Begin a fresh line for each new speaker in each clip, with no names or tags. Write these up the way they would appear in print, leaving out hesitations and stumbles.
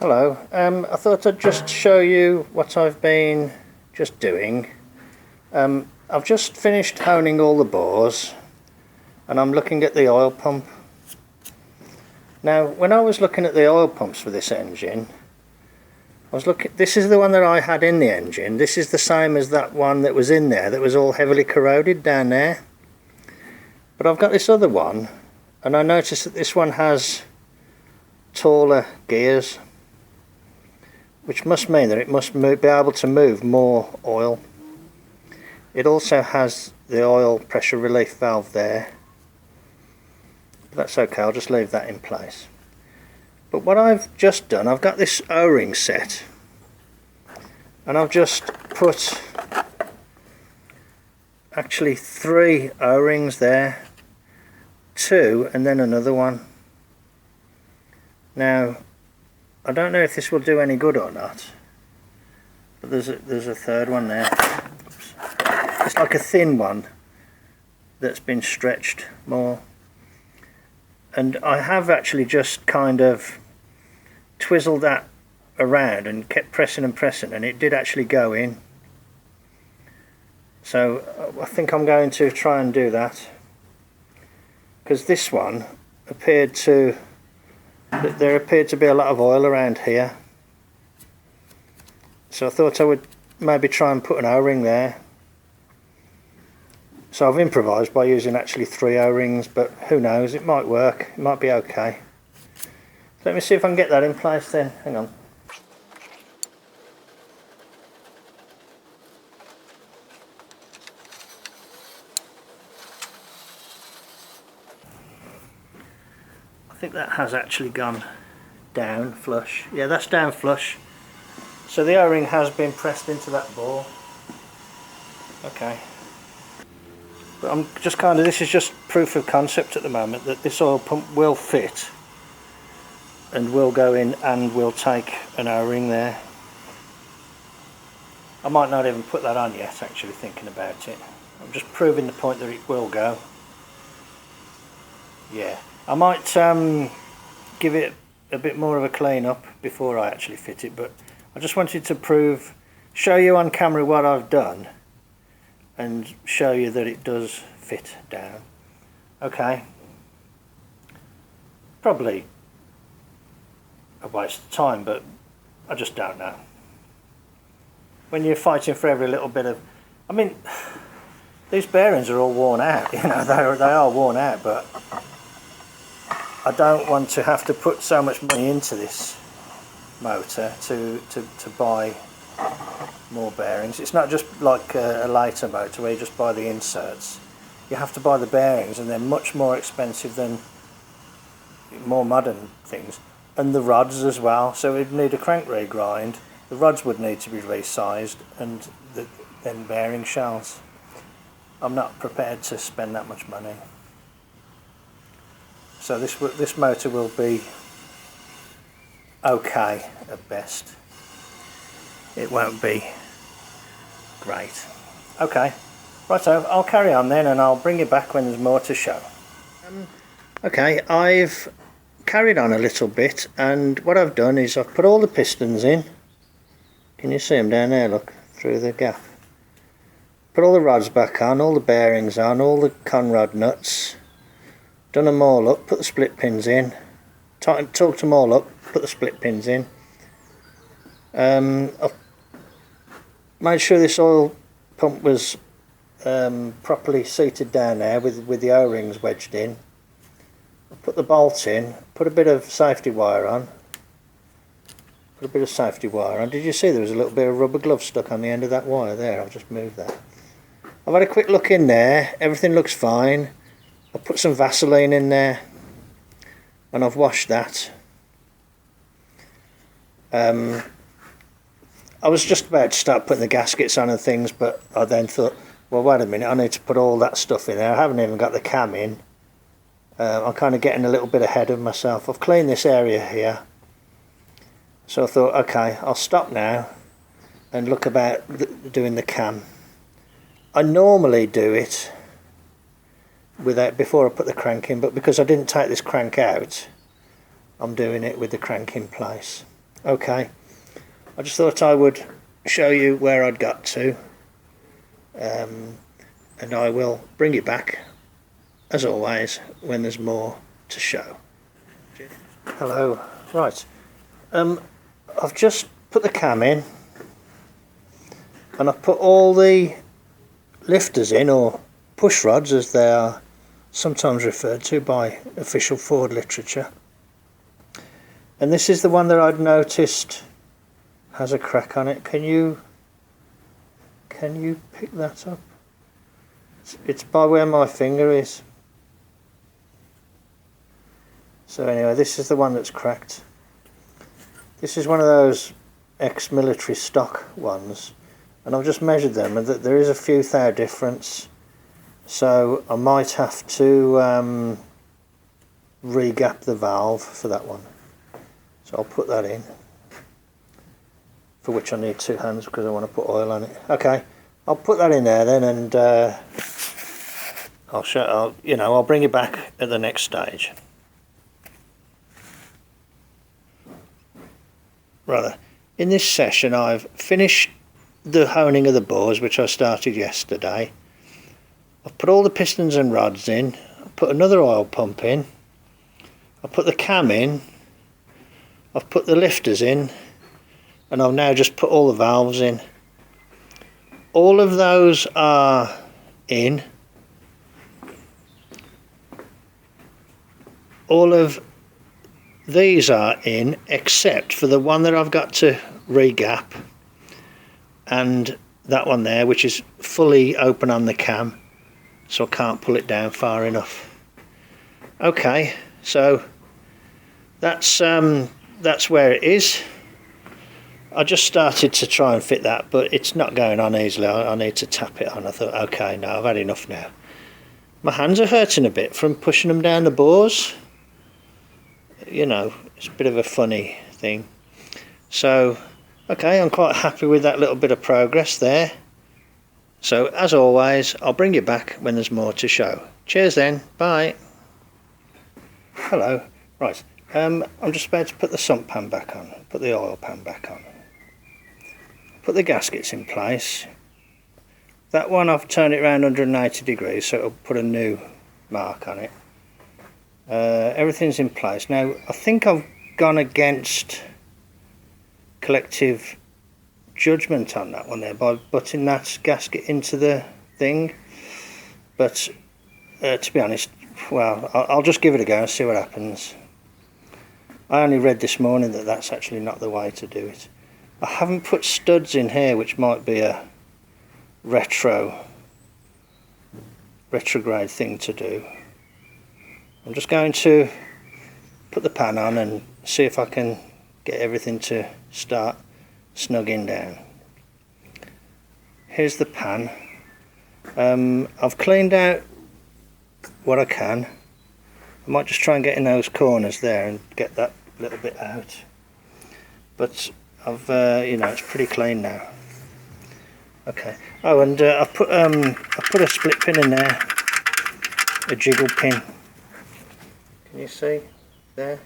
Hello, I thought I'd just show you what I've been just doing. I've just finished honing all the bores and I'm looking at the oil pump. Now when I was looking at the oil pumps for this engine, this is the one that I had in the engine. This is the same as that one that was in there that was all heavily corroded down there. But I've got this other one and I noticed that this one has taller gears, which must mean that it must be able to move more oil. It also has the oil pressure relief valve there. But that's okay, I'll just leave that in place. But what I've just done, I've got this O-ring set and I've just put actually 3 O-rings there, 2 and then another one. Now I don't know if this will do any good or not, but there's a third one there. Oops. It's like a thin one that's been stretched more, and I have actually just kind of twizzled that around and kept pressing and pressing, and it did actually go in. So I think I'm going to try and do that, because this one appeared to there appeared to be a lot of oil around here, so I thought I would maybe try and put an O-ring there. So I've improvised by using actually 3 O-rings, but who knows, it might work, it might be okay. Let me see if I can get that in place then. Hang on. I think that has actually gone down flush. Yeah, that's down flush. So the O-ring has been pressed into that bore. Okay. But I'm just this is just proof of concept at the moment that this oil pump will fit and will go in and will take an O-ring there. I might not even put that on yet, actually, thinking about it. I'm just proving the point that it will go. Yeah. I might give it a bit more of a clean up before I actually fit it, but I just wanted to show you on camera what I've done and show you that it does fit down. Okay. Probably a waste of time, but I just don't know. When you're fighting for every little bit of... I mean, these bearings are all worn out, you know, they are worn out, but I don't want to have to put so much money into this motor to buy more bearings. It's not just like a later motor where you just buy the inserts. You have to buy the bearings, and they're much more expensive than more modern things. And the rods as well, so we'd need a crank regrind, the rods would need to be resized, and then bearing shells. I'm not prepared to spend that much money. So this motor will be okay at best. It won't be great. Okay, right, so I'll carry on then and I'll bring you back when there's more to show. Okay, I've carried on a little bit, and what I've done is I've put all the pistons in. Can you see them down there, look, through the gap? Put all the rods back on, all the bearings on, all the conrod nuts. Done them all up, put the split pins in, torqued them all up, put the split pins in. I've made sure this oil pump was properly seated down there with the O-rings wedged in. I put the bolt in, put a bit of safety wire on. Did you see there was a little bit of rubber glove stuck on the end of that wire there? I'll just move that. I've had a quick look in there, everything looks fine. I put some Vaseline in there and I've washed that. I was just about to start putting the gaskets on and things, but I then thought, well, wait a minute, I need to put all that stuff in there. I haven't even got the cam in. I'm kind of getting a little bit ahead of myself. I've cleaned this area here, so I thought, okay, I'll stop now and look about doing the cam. I normally do it before I put the crank in, but because I didn't take this crank out, I'm doing it with the crank in place. Okay, I just thought I would show you where I'd got to, and I will bring you back as always when there's more to show. Hello. Right, I've just put the cam in and I've put all the lifters in, or push rods as they are sometimes referred to by official Ford literature. And this is the one that I'd noticed has a crack on it. Can you pick that up? It's by where my finger is. So anyway, this is the one that's cracked. This is one of those ex-military stock ones, and I've just measured them, and there is a few thou difference. So I might have to re-gap the valve for that one. So I'll put that in, for which I need 2 hands because I want to put oil on it. Okay, I'll put that in there then, and I'll bring you back at the next stage. Rather, in this session I've finished the honing of the bores, which I started yesterday. I've put all the pistons and rods in, I've put another oil pump in, I've put the cam in, I've put the lifters in, and I've now just put all the valves in. All of those are in. All of these are in, except for the one that I've got to re-gap, and that one there, which is fully open on the cam, so I can't pull it down far enough. Okay, so that's where it is. I just started to try and fit that, but it's not going on easily. I need to tap it on. I thought, okay, no, I've had enough now. My hands are hurting a bit from pushing them down the bores. You know, it's a bit of a funny thing. So, okay, I'm quite happy with that little bit of progress there. So, as always, I'll bring you back when there's more to show. Cheers then, bye. Hello. Right, I'm just about to put the sump pan back on, put the oil pan back on. Put the gaskets in place. That one I've turned it around 180 degrees, so it'll put a new mark on it. Everything's in place. Now, I think I've gone against collective judgment on that one there by butting that gasket into the thing, but to be honest, well, I'll just give it a go and see what happens. I only read this morning that that's actually not the way to do it. I haven't put studs in here, which might be a retrograde thing to do. I'm just going to put the pan on and see if I can get everything to start snugging down. Here's the pan. I've cleaned out what I can. I might just try and get in those corners there and get that little bit out. But I've, it's pretty clean now. Okay. Oh, and I put a split pin in there, a jiggle pin. Can you see there?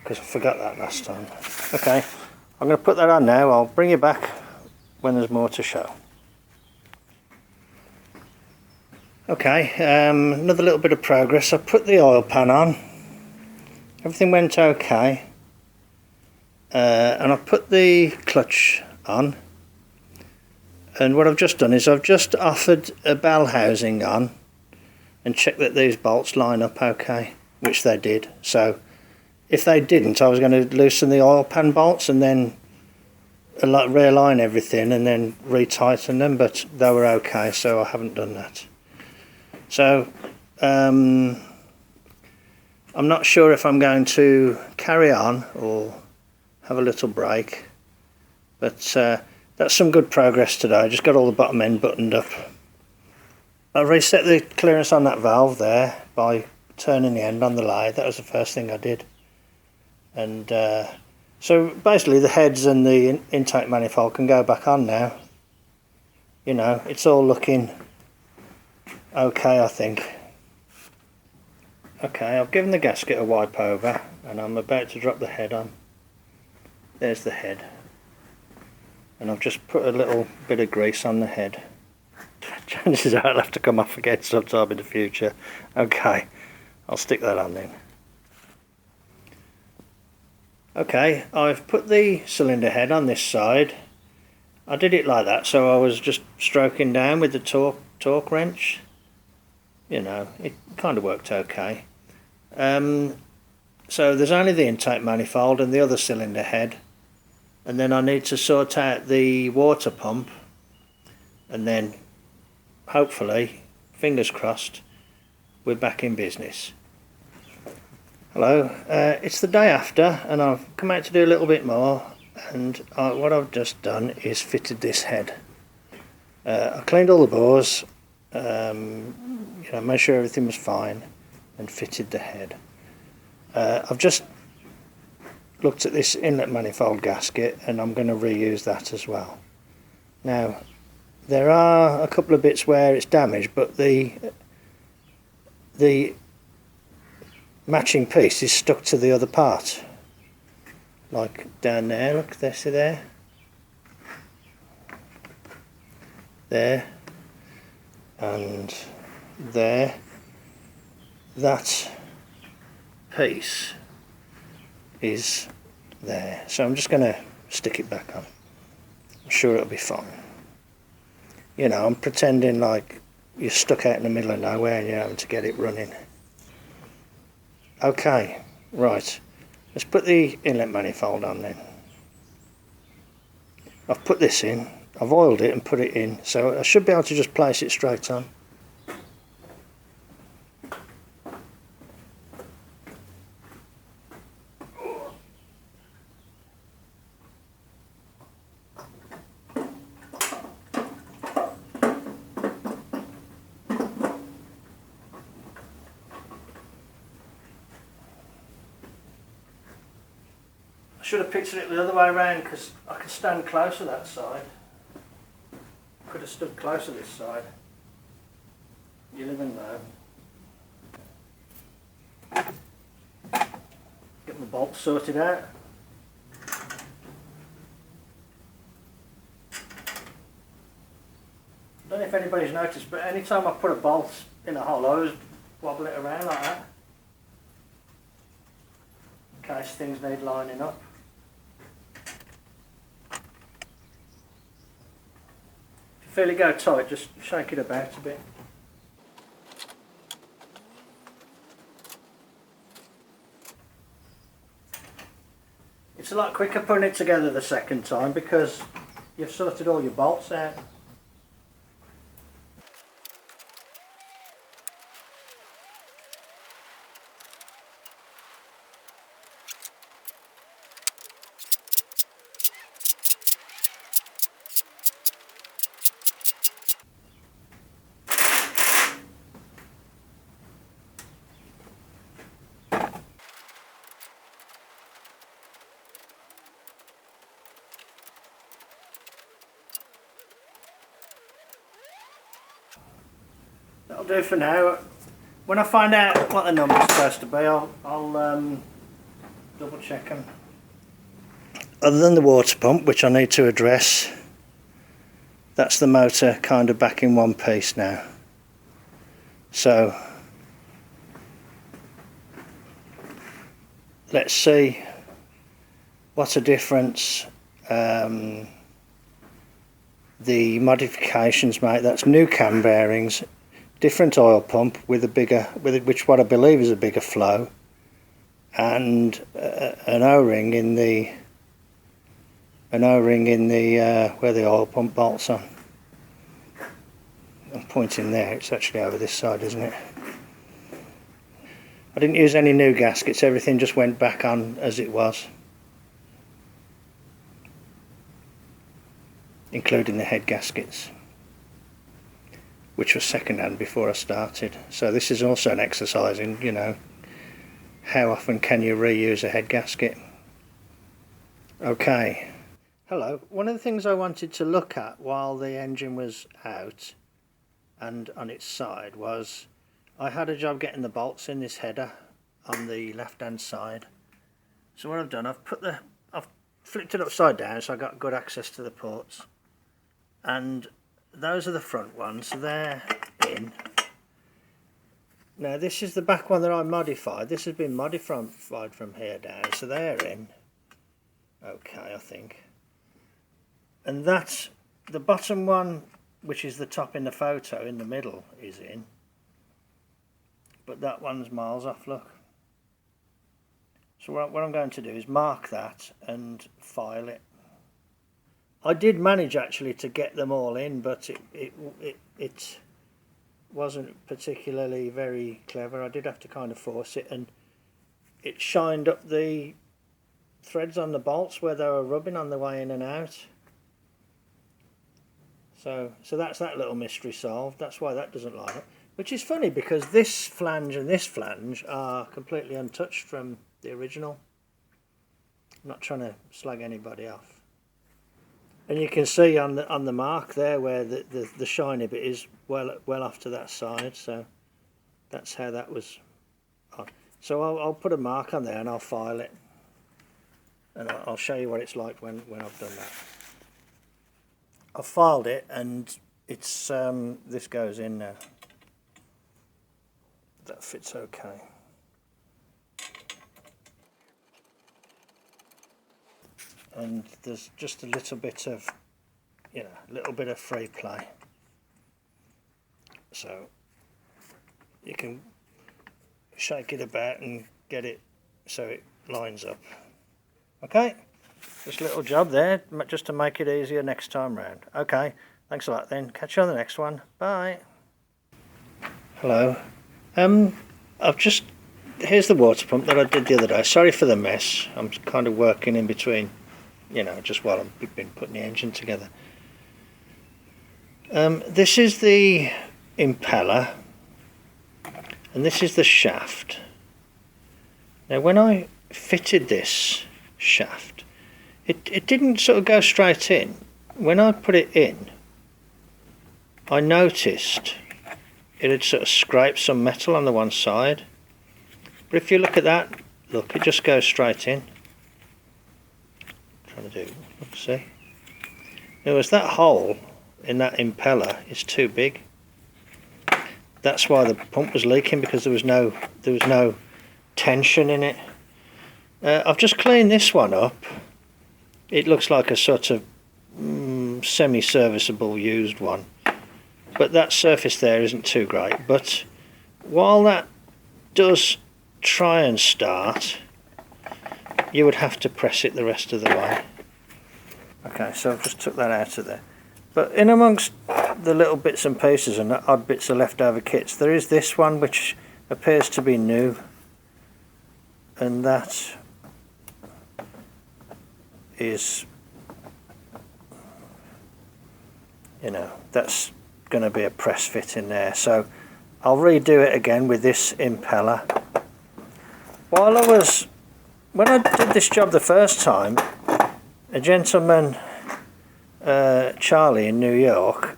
Because I forgot that last time. Okay, I'm going to put that on now. I'll bring you back when there's more to show. Okay, another little bit of progress. I put the oil pan on. Everything went okay. And I put the clutch on. And what I've just done is I've just offered a bell housing on and check that these bolts line up okay, which they did. So if they didn't, I was going to loosen the oil pan bolts and then realign everything and then retighten them, but they were okay, so I haven't done that. So I'm not sure if I'm going to carry on or have a little break, but that's some good progress today. I just got all the bottom end buttoned up. I reset the clearance on that valve there by turning the end on the lathe. That was the first thing I did. And so basically the heads and the intake manifold can go back on now. You know, it's all looking okay, I think. Okay, I've given the gasket a wipe over and I'm about to drop the head on. There's the head. And I've just put a little bit of grease on the head. Chances are I'll have to come off again sometime in the future. Okay, I'll stick that on then. Okay, I've put the cylinder head on this side. I did it like that, so I was just stroking down with the torque wrench. You know, it kind of worked okay. So there's only the intake manifold and the other cylinder head, and then I need to sort out the water pump, and then hopefully, fingers crossed, we're back in business. Hello, it's the day after and I've come out to do a little bit more, and what I've just done is fitted this head. I cleaned all the bores, you know, made sure everything was fine and fitted the head. I've just looked at this inlet manifold gasket and I'm going to reuse that as well. Now there are a couple of bits where it's damaged, but the matching piece is stuck to the other part, like down there. Look, there, see there, and there. That piece is there, so I'm just going to stick it back on. I'm sure it'll be fine. You know, I'm pretending like you're stuck out in the middle of nowhere and you're having to get it running. Okay, right, let's put the inlet manifold on then. I've put this in, I've oiled it and put it in, so I should be able to just place it straight on. I should have pictured it the other way around, because I could stand closer that side. Could have stood closer this side. You live and know. Get my bolts sorted out. I don't know if anybody's noticed, but anytime I put a bolt in a hole, I always wobble it around like that, in case things need lining up. If you feel it go tight, just shake it about a bit. It's a lot quicker putting it together the second time because you've sorted all your bolts out. That'll do for now. When I find out what the number's supposed to be, I'll double check them. Other than the water pump, which I need to address, that's the motor kind of back in one piece now. So let's see what a difference the modifications make. That's new cam bearings, different oil pump with a bigger, which what I believe is a bigger flow, and an O-ring in the where the oil pump bolts on. I'm pointing there, it's actually over this side, isn't it? I didn't use any new gaskets, everything just went back on as it was, including the head gaskets, which was second hand before I started. So this is also an exercise in, you know, how often can you reuse a head gasket. Okay, hello. One of the things I wanted to look at while the engine was out and on its side was, I had a job getting the bolts in this header on the left hand side. So what I've done, I've flipped it upside down so I got good access to the ports, and those are the front ones, so they're in. Now this is the back one that I modified. This has been modified from here down, so they're in. Okay, I think. And that's the bottom one, which is the top in the photo, in the middle, is in. But that one's miles off, look. So what I'm going to do is mark that and file it. I did manage actually to get them all in, but it wasn't particularly very clever. I did have to kind of force it, and it shined up the threads on the bolts where they were rubbing on the way in and out. So that's that little mystery solved. That's why that doesn't line up. Which is funny because this flange and this flange are completely untouched from the original. I'm not trying to slag anybody off. And you can see on the mark there where the shiny bit is well off to that side. So that's how that was on. So I'll put a mark on there and I'll file it. And I'll show you what it's like when I've done that. I've filed it, and it's this goes in now. That fits okay. And there's just a little bit of, a little bit of free play. So you can shake it about and get it so it lines up. Okay, just a little job there, just to make it easier next time round. Okay, thanks a lot then. Catch you on the next one. Bye. Hello. Here's the water pump that I did the other day. Sorry for the mess. I'm kind of working in between, just while I've been putting the engine together. This is the impeller, and this is the shaft. Now when I fitted this shaft, it didn't sort of go straight in. When I put it in, I noticed it had sort of scraped some metal on the one side. But if you look at that, look, it just goes straight in. Trying to do, look, see. In other words, that hole in that impeller is too big. That's why the pump was leaking, because there was no tension in it. I've just cleaned this one up. It looks like a sort of semi-serviceable used one, but that surface there isn't too great. But while that does try and start, you would have to press it the rest of the way. Okay, so I've just took that out of there. But in amongst the little bits and pieces and the odd bits of leftover kits, there is this one which appears to be new, and that is, that's going to be a press fit in there. So I'll redo it again with this impeller. When I did this job the first time, a gentleman, Charlie in New York,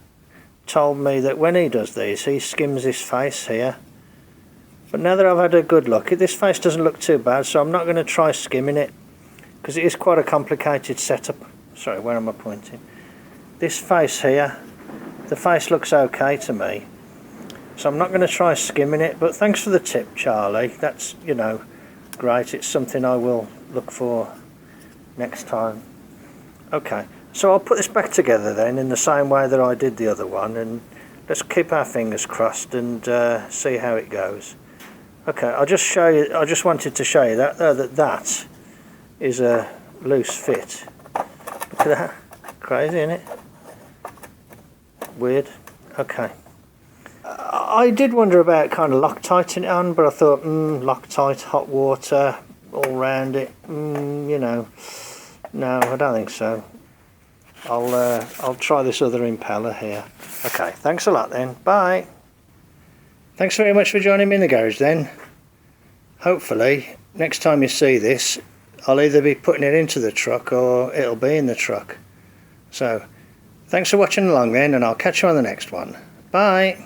told me that when he does these, he skims his face here. But now that I've had a good look, this face doesn't look too bad, so I'm not going to try skimming it, because it is quite a complicated setup. Sorry, where am I pointing? This face here, the face looks okay to me, so I'm not going to try skimming it. But thanks for the tip, Charlie. That's, great. It's something I will look for next time. Okay, so I'll put this back together then in the same way that I did the other one, and let's keep our fingers crossed and see how it goes. Okay, I'll just show you. I just wanted to show you that is a loose fit. Look at that. Crazy, isn't it? Weird. Okay. I did wonder about kind of Loctiting it on, but I thought, Loctite, hot water, all round it, no, I don't think so. I'll try this other impeller here. Okay, thanks a lot then. Bye. Thanks very much for joining me in the garage then. Hopefully, next time you see this, I'll either be putting it into the truck or it'll be in the truck. So, thanks for watching along then, and I'll catch you on the next one. Bye.